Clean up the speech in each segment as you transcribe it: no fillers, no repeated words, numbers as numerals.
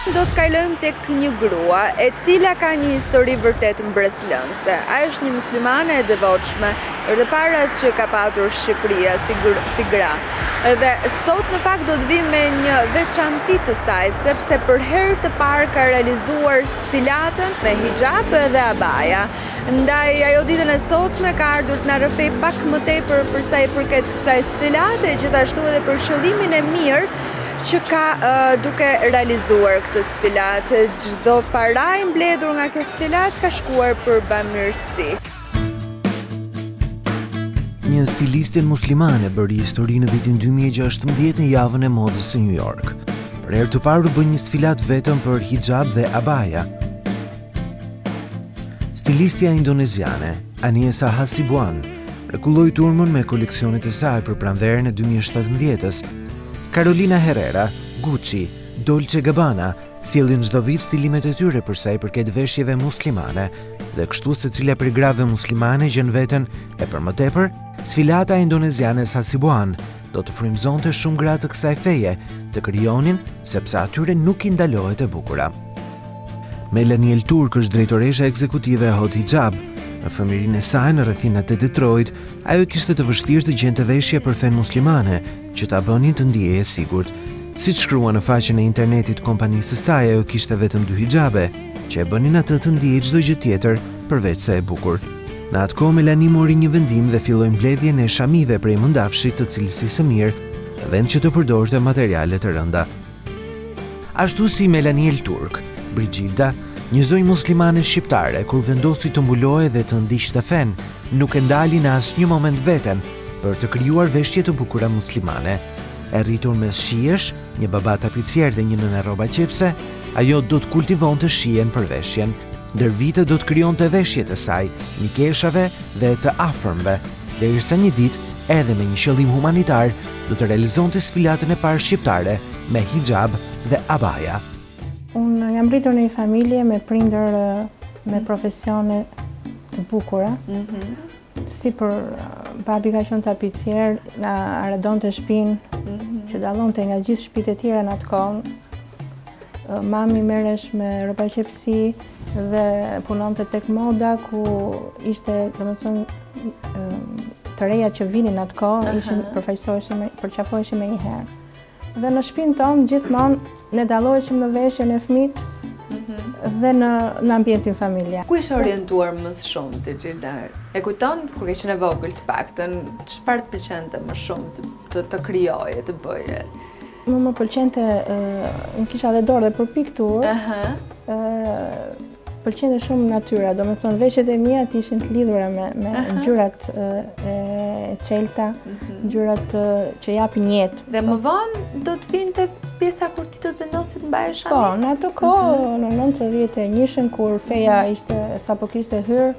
Do të kalojmë tek një grua e cila ka një histori vërtet mbreslënse. Ajo është një muslimane e devotshme, dhe parat që ka patur Shqipëria si gra. Dhe sot në fakt do të vim me një veçanti të saj, sepse për herë të parë ka realizuar sfilatën me hijab dhe abaja. Ndaj ajo ditën e sotme ka ardhur të na rrëfej pak më tepër për sa i përket kësaj sfilate, gjithashtu edhe për qëllimin e mirë që ka duke realizuar këtë sfilat. Çdo paraj mbledhur nga kjo sfilat ka shkuar për bamirësi. Një stiliste muslimane bëri histori në vitin 2016 në javën e modës së New York. Për herë të parë u bë një sfilat vetëm për hijab dhe abaja. Stilistja indoneziane, Aniesa Hasibuan, mrekulloi turmën me koleksionet e saj për pranverën e 2017-s. Carolina Herrera, Gucci, Dolce Gabbana sjellin çdo vit stilimet e tyre për sa i përket veshjeve muslimane, dhe kështu secila prej grave muslimane gjen veten e për më tepër, sfilata indonezianes Hasibuan do të frymëzonte shumë gra të kësaj feje, të krijonin sepse atyre nuk i ndalohet e bukura. Melanie Turk është drejtoresha ekzekutive e Hot Hijab. Në fëmijërinë e saj në rrethinat e Detroit, ajo kishte të vështirë të gjente veshje për fen muslimane, që ta bënin të ndihej e sigurt. Siç shkrua në faqen e internetit kompanisë së saj, ajo kishte vetëm 2 hijabe, që e bënin atë të ndihej çdo gjë tjetër përveç se e bukur. Në atë kohë Melanie mori një vendim dhe filloi mbledhjen e shamive prej mëndafshit të cilësisë së mirë, në vend që të përdorte materiale të rënda. Ashtu si Melanie Turk, Brigilda, një zonjë muslimane shqiptare, kur vendosi të mbulohej dhe të ndiqte fen, nuk e ndali në asnjë moment veten për të krijuar veshje të bukura muslimane. E rritur mes shijesh, një baba tapicier dhe një nënë rroba qepse, ajo do të kultivonte shijen për veshjen. Ndër vite do të krijonte veshjet e saj, mikeshave dhe të afërmve, derisa një ditë, edhe me një qëllim humanitar, do të realizonte sfilatën e parë shqiptare me hijab dhe abaja. Unë jam rritur në një familje me prindër me profesione të bukura. Si për babi ka qenë tapicier, na arredonte shtëpinë, që dallonte nga gjithë shtëpitë e tjera në atë kohë. Mami merresh me rroba qepsi dhe punonte tek moda, ku ishte, domethënë, të reja që vinin atë kohë, përqafoheshin me një herë. Dhe në shtëpinë tonë gjithmonë ne dalloheshim në veshjen e fëmijët dhe në ambientin familjar. Ku ishe orientuar më shumë ti, Gjilda? E kujton kur ke qenë e vogël të paktën, çfarë të pëlqente më shumë të krijoje, të bëje? Më pëlqente, unë kisha dhe dorë dhe për pikturë. Pëlqente shumë natyra, domethënë veshjet e mia ishin të lidhura me ngjyrat e çelta, ngjyrat që japin jetë. Dhe më vonë do të vinte pjesa kur ti do të vendosit mbaje shami? Po, në ato kohë, në 91-shën, kur feja ishte sapo kishte hyrë,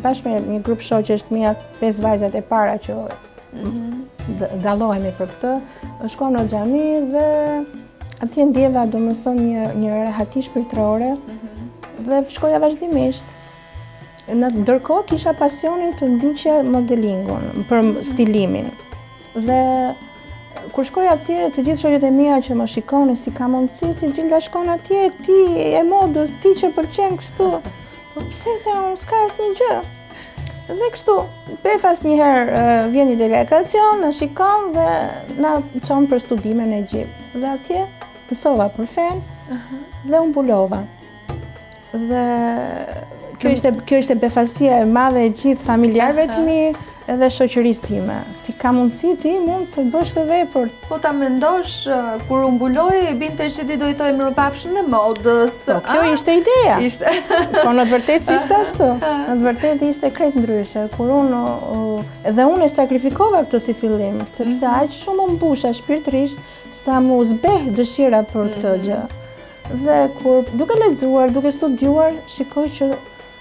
bashkë me një grup shoqesh të mia, 5 vajzat e para që dallohemi për këtë, shkuam në xhami dhe atje ndjeva, domethënë, një rehati shpirtërore, dhe shkoja vazhdimisht. Ndërkohë kisha pasionin të ndiqja modelingun, për stilimin. Dhe kur shkoj atje, të gjithë shoqet e mia që më shikonin si ka mundësi, ti Gjilda shkon atje, ti e modës, ti që pëlqen kështu. Po pse the unë, s'ka asnjë gjë. Dhe kështu, befas njëherë vjen një delegacion, na shikon dhe na çon për studime në Egjipt. Dhe atje mësova për fen dhe u mbulova. Dhe kjo ishte befasia e madhe e gjithë familjarëve të mi edhe shoqërisë time. Si ka mundësi ti mund të bësh të vepër. Po ta mendosh, kur u mbuloi, binte që ti do i thoj mirëpafshim dhe modës. Po kjo ishte ideja. Po në të vërtetë ishte ashtu. Në të vërtetë ishte krejt ndryshe. Kur unë e sakrifikova këtë si fillim, sepse aq shumë më mbusha shpirtërisht sa mu zbeh dëshira për këtë gjë. Dhe kur duke lexuar, duke studiuar, shikoj që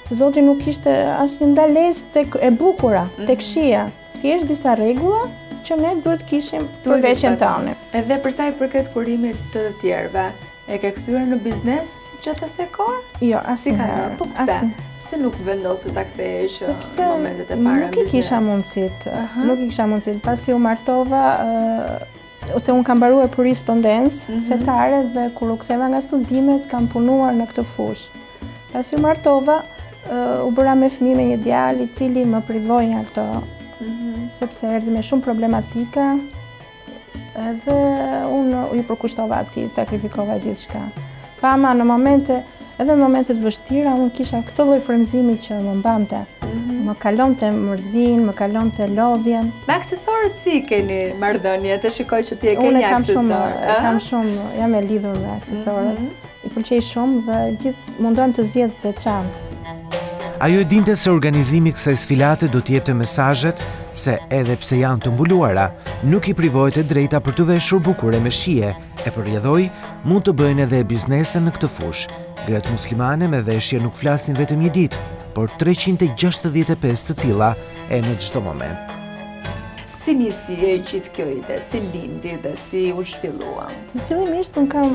Zoti nuk ishte asnjë ndalesë e bukura tek shija, thjesht disa rregulla që ne duhet kishim për veshjen tonë. Edhe për sa i përket kurimit të tjerëve, e ke kthyer në biznes gjithë asaj kohë? Jo, asnjëherë. Po pse? Pse nuk vendoset ta kthehesh në momentet e para? Nuk i kisha mundësit. Pasi u martova, ose unë kam mbaruar korrespondencë fetare dhe kur u ktheva nga studimet kam punuar në këtë fushë. Pasi u martova, u bëra me fëmijë me një djalë i cili më privoi nga këto, sepse erdhi me shumë problematika, edhe unë ju përkushtova atij, sakrifikova gjithçka. Pama edhe në momente të vështira, unë kisha këtë lloj frymëzimi që më mbante. Më kalonte mërzin, më kalonte lodhjen. Me aksesorët si keni marrëdhënie? Të shikoj që ti e ke një aksesor. Jam e lidhur me aksesorët. I pëlqej shumë dhe gjithë mundohem të zgjedh të veçantë. Ajo e dinte se organizimi kësaj sfilate do t'jepte mesazhet se edhe pse janë të mbuluara, nuk i privohet e drejta për të veshur bukure me shije, e përrjedhoi mund të bëjnë edhe biznese në këtë fushë. Gratë muslimane me veshje nuk flasin vetëm një ditë, por 365 të tilla e në çdo moment. Si nisi e gjithë kjo ide, si lindi dhe si u zhvillua? Fillimisht unë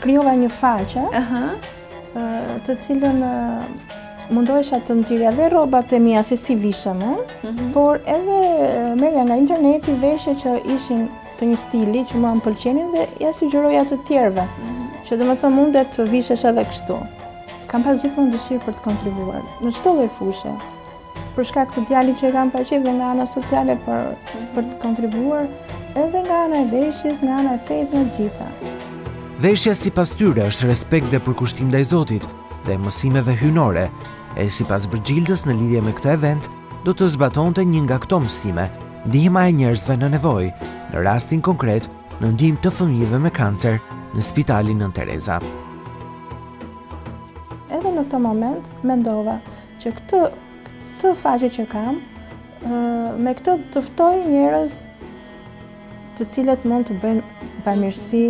krijova një faqe, të cilën mundohesha të nxirja dhe rrobat e mia se si vishem unë, por edhe merrja nga interneti veshje që ishin të një stili që mua më pëlqenin dhe ja sugjeroja të tjerëve, që domethënë mundet të vishesh edhe kështu. Kam pas gjithmonë dëshirë për të kontribuar në çdo lloj fushë. Për shkak të djalit që kam paraqit dhe nga ana sociale për të kontribuar, edhe nga ana e veshjes, nga ana e fesë, nga gjitha. Veshja sipas tyre është respekt dhe përkushtim ndaj Zotit dhe mësimeve hyjnore, e sipas Bërgjildës në lidhje me këtë event, do të zbatonte një nga këto mësime, ndihma e njerëzve në nevojë, në rastin konkret, në ndihmë të fëmijëve me kancer në Spitalin Nën Tereza. Edhe në këtë moment mendova që këtë faqe që kam, me këtë të ftoj njerëz të cilët mund të bëjnë bamirësi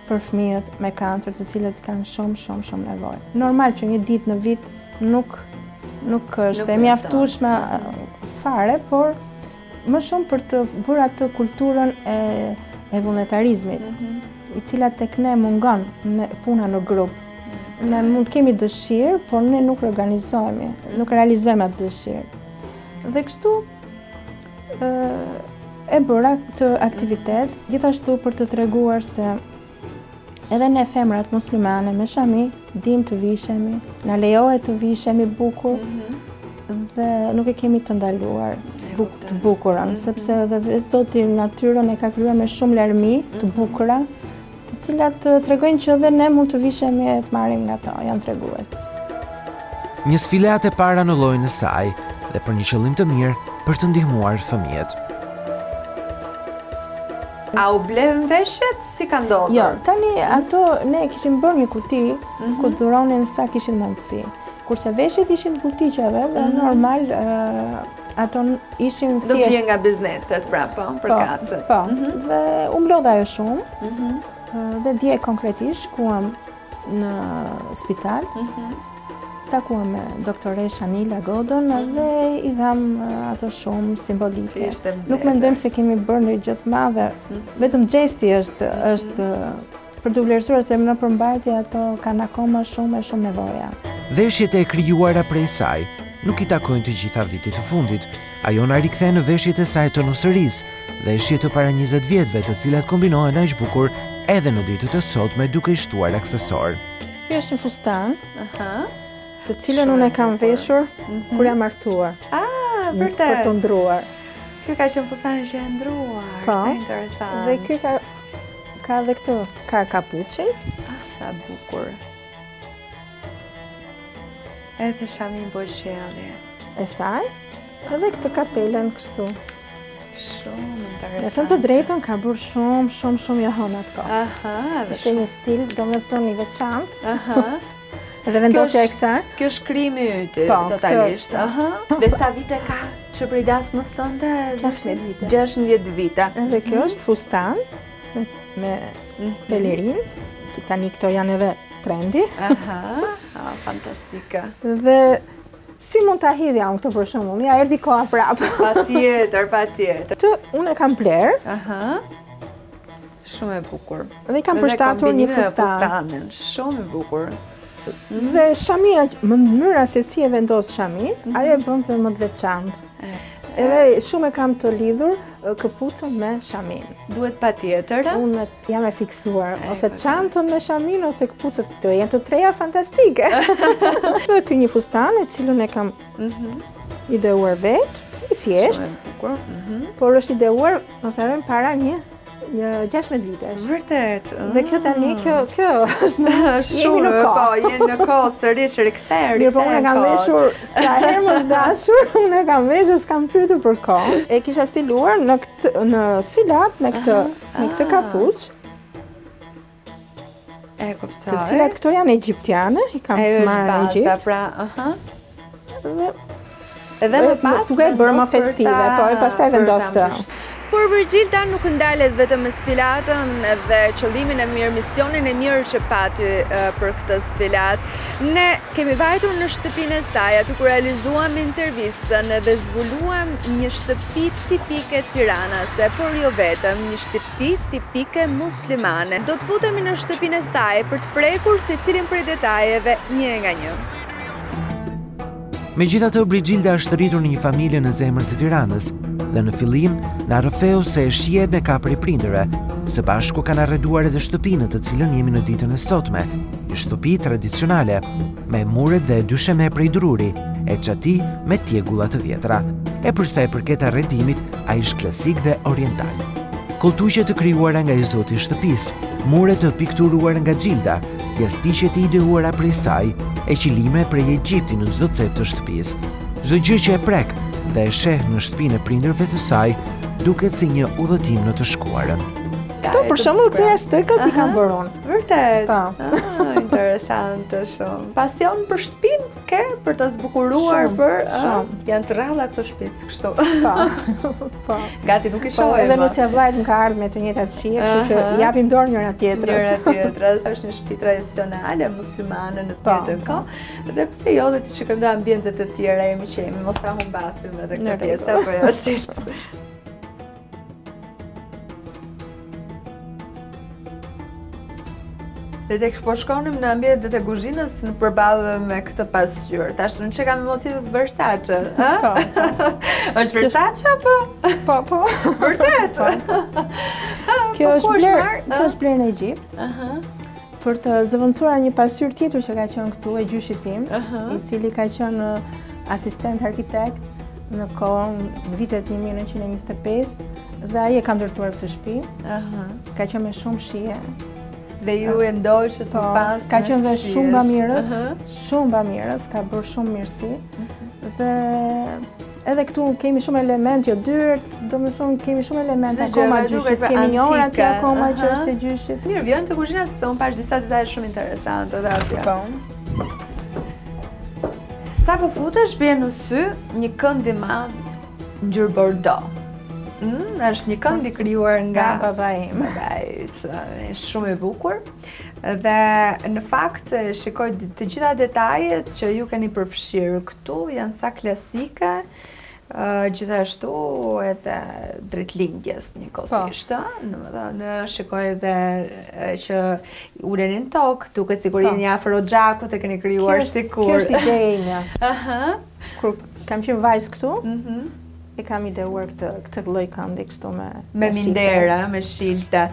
për fëmijët me kancer, të cilët kanë shumë nevojë. Normal që një ditë në vit nuk është e mjaftueshme fare, por më shumë për të bërë atë kulturën e vullnetarizmit, i cila tek ne mungon puna në grup. Ne mund kemi dëshirë, por ne nuk organizohemi, nuk realizojmë atë dëshirë. Dhe kështu e bëra këtë aktivitet, gjithashtu për të treguar se edhe ne femrat muslimane me shami dim të vishemi, na lejohet të vishemi bukur dhe nuk e kemi të ndaluar të bukurën, sepse edhe Zoti natyrën e ka krijuar me shumë larmi të bukura, të cilat tregojnë që edhe ne mund të vishemi e të marrim nga to, janë tregues. Një sfilate para në llojin e saj dhe për një qëllim të mirë për të ndihmuar fëmijët. A u blen veshjet? Si ka ndodhur? Jo, tani ato ne kishim bërë një kuti ku dhuronin sa kishin mundësi. Kurse veshjet ishin butiqeve dhe normal ato ishin thjesht. Do vjen nga bizneset pra, po, për kacët. Po, dhe u mblodha ajo shumë. Dhe dje konkretisht shkuam në spital. Takuam me doktoresha Nila Godon dhe i dham ato shumë simbolike. Nuk mendojmë se kemi bërë ndonjë gjë të madhe, vetëm gjesti është për të vlerësuar se në përmbajtje ato kanë akoma shumë nevoja. Veshjet e krijuara prej saj nuk i takojnë të gjitha vitit të fundit. Ajo na rikthen në veshjet e saj të nosërisë, veshje të para 20 vjetëve, të cilat kombinohen aq bukur edhe në ditët e sotme duke i shtuar aksesor. Ky është një fustan. Të cilën unë e kam veshur kur jam martuar. Vërtet. Për të ndruar. Ky ka qenë fustani që e ndruar. Po. Sa interesant. Dhe ky ka edhe këtë, ka kapuçin. Sa bukur. Edhe shamin bojshelli. E saj. Edhe këtë kapelen kështu. Shumë interesant. Me thënë të drejtën ka bërë shumë jahon atë kohë. Është një stil, domethënë i veçantë. Edhe vendosja e kësaj. Kjo shkrimi yti, totalisht. Dhe sa vite ka që prej dasmës tënde? 16 vite. 16 vite. Edhe kjo është fustan me pelerin, që tani këto janë edhe trendi. Fantastika. Dhe si mund ta hidhja unë këtë për shembull? Ja erdhi koha prapë. Patjetër. Këtë unë e kam bler. Shumë e bukur. Dhe i kam përshtatur një fustan. Shumë e bukur. Dhe shamia, mënyra se si e vendos shami, ajo e bën dhe më të veçantë. Edhe shumë e kam të lidhur këpucën me shamin. Duhet patjetër. Unë jam e fiksuar, ose çantën me shamin, ose këpucët të jenë të treja fantastike. Dhe ky një fustan e cilën e kam ideuar vetë, i thjesht, por është ideuar, mos harrojmë para një 16 vitesh. Vërtet. Dhe kjo tani, kjo është jemi në kohë. Po, jemi në kohë sërish rikthyer. Mirë, po unë e kam veshur sa herë më është dashur, unë e kam veshur, s'kam pyetur për kohë. E kisha stiluar në sfilat me këtë kapuç. E kuptoj. Të cilat këto janë egjiptiane, i kam marrë në Egjipt. Edhe më pas duke bërë më festive, po e pastaj vendos të. Por Virgjilda nuk ndalet vetëm me sfilatën dhe qëllimin e mirë, misionin e mirë që pati për këtë sfilat. Ne kemi vajtur në shtëpinë e saj, aty ku realizuam intervistën dhe zbuluam një shtëpi tipike tiranase, por jo vetëm, një shtëpi tipike muslimane. Do të futemi në shtëpinë e saj për të prekur secilin prej detajeve një nga një. Megjithatë, Brigilda është rritur në një familje në zemrën të Tiranës dhe në fillim na rrëfeu se e shihet me kapër i prindërve. Së bashku kanë arreduar edhe shtëpinë të cilën jemi në ditën e sotme, një shtëpi tradicionale me muret dhe dysheme prej druri, e çati me tjegulla të vjetra. E për sa i përket arredimit, ai është klasik dhe oriental. Koltuqe të krijuara nga i zoti i shtëpisë, mure të pikturuar nga Gjilda, jastiqet e ideuara prej saj, e qilime prej Egjipti në çdo cep të shtëpisë. Çdo gjë që e prek dhe e sheh në shtëpinë e prindërve të saj duket si një udhëtim në të shkuarën. Këto për shembull këto jastëkat i kam bërë unë. Vërtet? Po. Interesante shumë. Pasion për shtëpinë ke, për të zbukuruar për... Janë të rralla këto shtëpitë, kështu. Po. Gati nuk i shohim. Edhe nëse vllajt më ka ardhur me të njëjtat shije, kështu që japim dorë njëra tjetrës. Është një shtëpi tradicionale muslimane në të njëjtën kohë. Dhe pse jo, dhe të shikojmë dhe ambientet të tjera jemi që jemi, mos ta humbasim edhe këtë pjesë apo jo çift. Dhe tek po shkonim në ambientet e kuzhinës në përballë me këtë pasqyrë. Tash unë që kam motiv Versace, Po. Është Versace apo? Po. Vërtet? Kjo është blerë në Egjipt. Për të zëvendësuar një pasqyrë tjetër që ka qenë këtu e gjyshit tim, i cili ka qenë asistent arkitekt në kohën vitet 1925 dhe ai e ka ndërtuar këtë shtëpi. Ka qenë me shumë shije. Dhe ju e ndoqët të pas ka qenë dhe shumë bamirës, ka bërë shumë mirësi. Dhe edhe këtu kemi shumë element, jo dyrt, do më thonë kemi shumë element akoma gjyshit, kemi një orë atje akoma që është e gjyshit. Mirë, vjen të kuzhina sepse unë pash disa detaje shumë interesante dhe atje. Sa po futesh bie në sy një kënd i madh ngjyrë Bordeaux. Është një kënd i krijuar nga babai im. Është shumë e bukur. Dhe në fakt shikoj të gjitha detajet që ju keni përfshirë këtu janë sa klasike, gjithashtu edhe drejtlindjes njëkohësisht. Në shikoj edhe që uleni në tokë, duket sikur jeni afër xhakut, e keni krijuar sikur. Kjo është ideja ime. Kur kam qenë vajzë këtu, e kam ideuar këtë lloj këndi kështu me mindera, me shilta.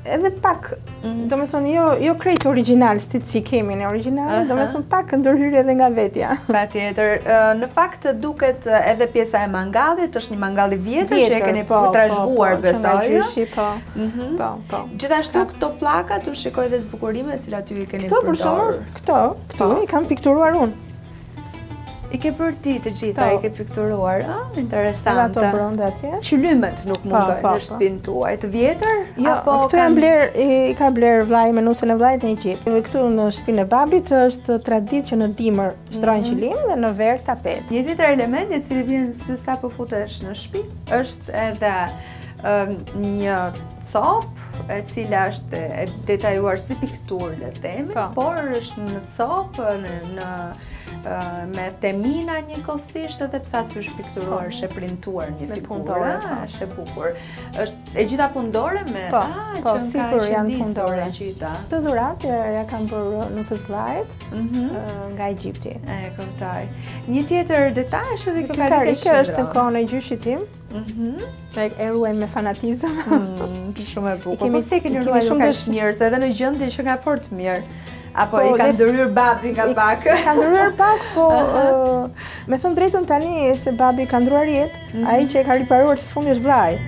Edhe pak, do me thonë, jo krejt original, si që kemi në original, do me thonë pak ndërhyrje edhe nga vetja. Patjetër, në fakt duket edhe pjesa e mangallit, është një mangalli vjetër që e keni trashëguar besoj. Po. Gjithashtu këto pllakat, u shikoj dhe zbukurimet që aty i keni përdorur. Këto për shembull, këto i kam pikturuar unë. I ke bërë ti të gjitha, i ke pikturuar, interesante. Ato brenda atje. Qylymet nuk mungojnë në shtëpinë tuaj, të vjetër? Jo, këtu janë blerë, i ka blerë vllai me nusën e vllait në Egjipt. Këtu në shtëpinë e babit është traditë që në dimër shtrojnë qylim dhe në verë tapet. Një tjetër element i cili vjen në sy sa po futesh në shtëpi është edhe një copë e cila është detajuar si pikturë le themi, por është në copë me temina njëkohësisht edhe pse aty është pikturuar, është printuar një figurë, është e bukur. Është e gjitha punëdore me po, sikur janë punëdore gjitha. Të dhurat ja kanë bërë nusës vllait nga Egjipti. E kuptoj. Një tjetër detaj është edhe kjo karike është në kohën e gjyshit tim. E ruajmë me fanatizëm. Shumë e bukur. kemi- Po se keni kemi ruajtur shumë kaq mirë, se edhe në gjendje që nga fort mirë. Apo i ka ndërhyr babi nga pak. Ka ndryruar pak, po me thënë drejtën tani se babi ka ndruar jetë, ai që e ka riparuar së fundi është vllai.